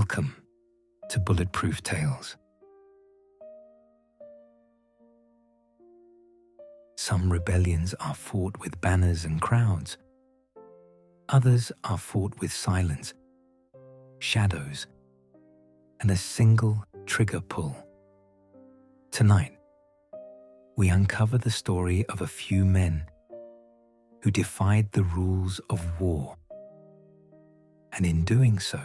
Welcome to Bulletproof Tales. Some rebellions are fought with banners and crowds. Others are fought with silence, shadows, and a single trigger pull. Tonight, we uncover the story of a few men who defied the rules of war, and in doing so,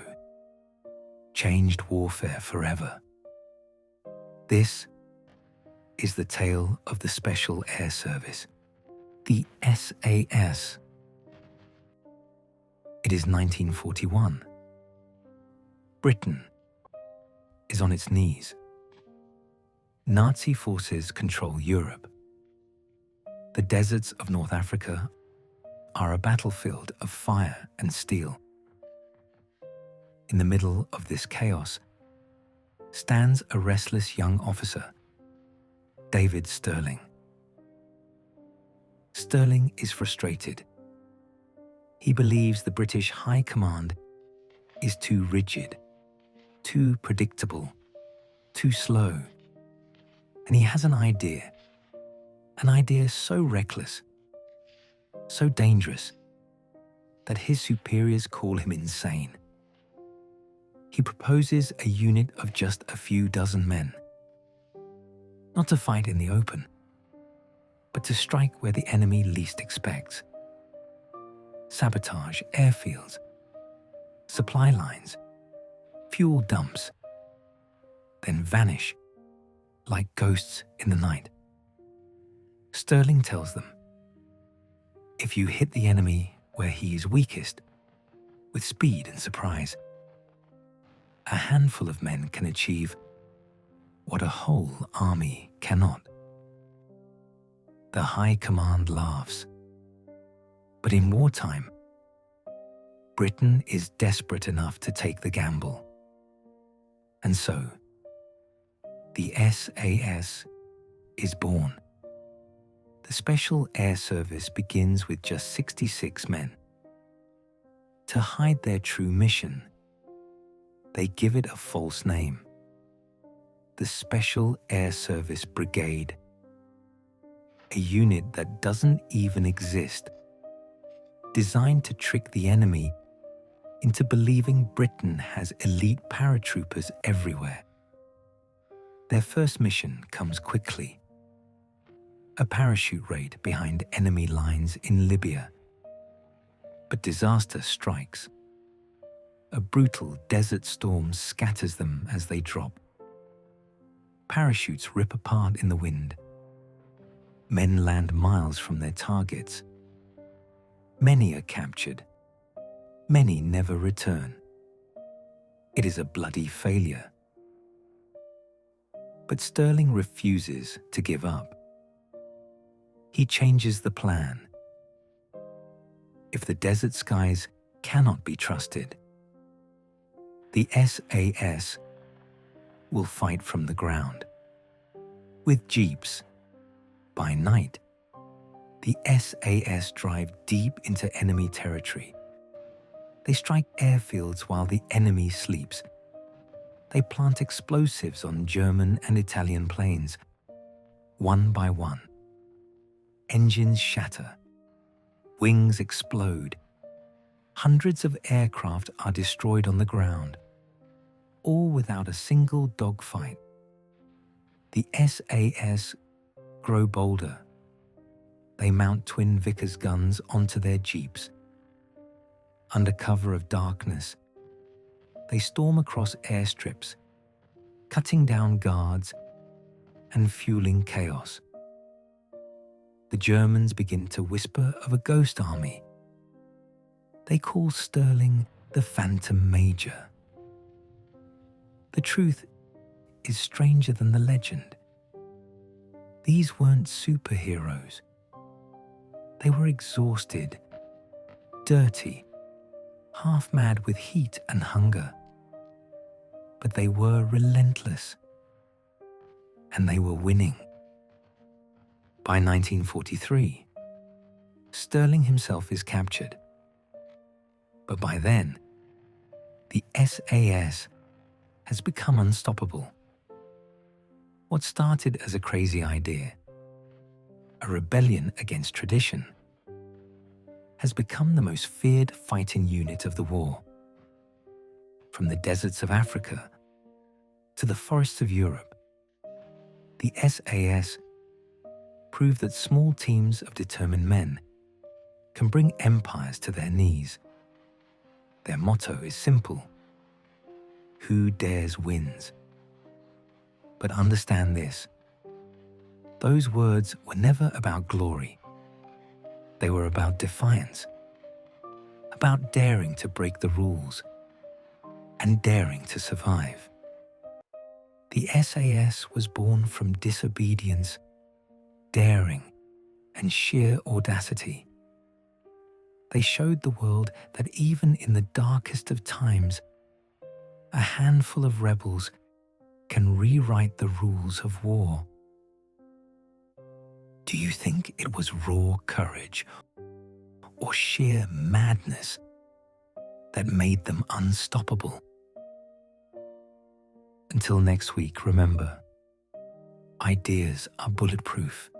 changed warfare forever. This is the tale of the Special Air Service, the SAS. It is 1941. Britain is on its knees. Nazi forces control Europe. The deserts of North Africa are a battlefield of fire and steel. In the middle of this chaos stands a restless young officer, David Sterling. Sterling is frustrated. He believes the British High Command is too rigid, too predictable, too slow. And he has an idea so reckless, so dangerous, that his superiors call him insane. He proposes a unit of just a few dozen men, not to fight in the open, but to strike where the enemy least expects. Sabotage airfields, supply lines, fuel dumps, then vanish like ghosts in the night. Sterling tells them, if you hit the enemy where he is weakest, with speed and surprise, a handful of men can achieve what a whole army cannot. The High Command laughs. But in wartime, Britain is desperate enough to take the gamble. And so, the SAS is born. The Special Air Service begins with just 66 men. To hide their true mission, they give it a false name: the Special Air Service Brigade, a unit that doesn't even exist, designed to trick the enemy into believing Britain has elite paratroopers everywhere. Their first mission comes quickly: a parachute raid behind enemy lines in Libya. But disaster strikes. A brutal desert storm scatters them as they drop. Parachutes rip apart in the wind. Men land miles from their targets. Many are captured. Many never return. It is a bloody failure. But Sterling refuses to give up. He changes the plan. If the desert skies cannot be trusted, the SAS will fight from the ground. With jeeps, by night, the SAS drive deep into enemy territory. They strike airfields while the enemy sleeps. They plant explosives on German and Italian planes. One by one, engines shatter, wings explode. Hundreds of aircraft are destroyed on the ground, all without a single dogfight. The SAS grow bolder. They mount twin Vickers guns onto their jeeps. Under cover of darkness, they storm across airstrips, cutting down guards and fueling chaos. The Germans begin to whisper of a ghost army. They call Sterling the Phantom Major. The truth is stranger than the legend. These weren't superheroes. They were exhausted, dirty, half mad with heat and hunger. But they were relentless, and they were winning. By 1943, Sterling himself is captured. But by then, the SAS has become unstoppable. What started as a crazy idea, a rebellion against tradition, has become the most feared fighting unit of the war. From the deserts of Africa to the forests of Europe, the SAS proved that small teams of determined men can bring empires to their knees. Their motto is simple: who dares wins. But understand this: those words were never about glory. They were about defiance, about daring to break the rules and daring to survive. The SAS was born from disobedience, daring, and sheer audacity. They showed the world that even in the darkest of times, a handful of rebels can rewrite the rules of war. Do you think it was raw courage or sheer madness that made them unstoppable? Until next week, remember, ideas are bulletproof.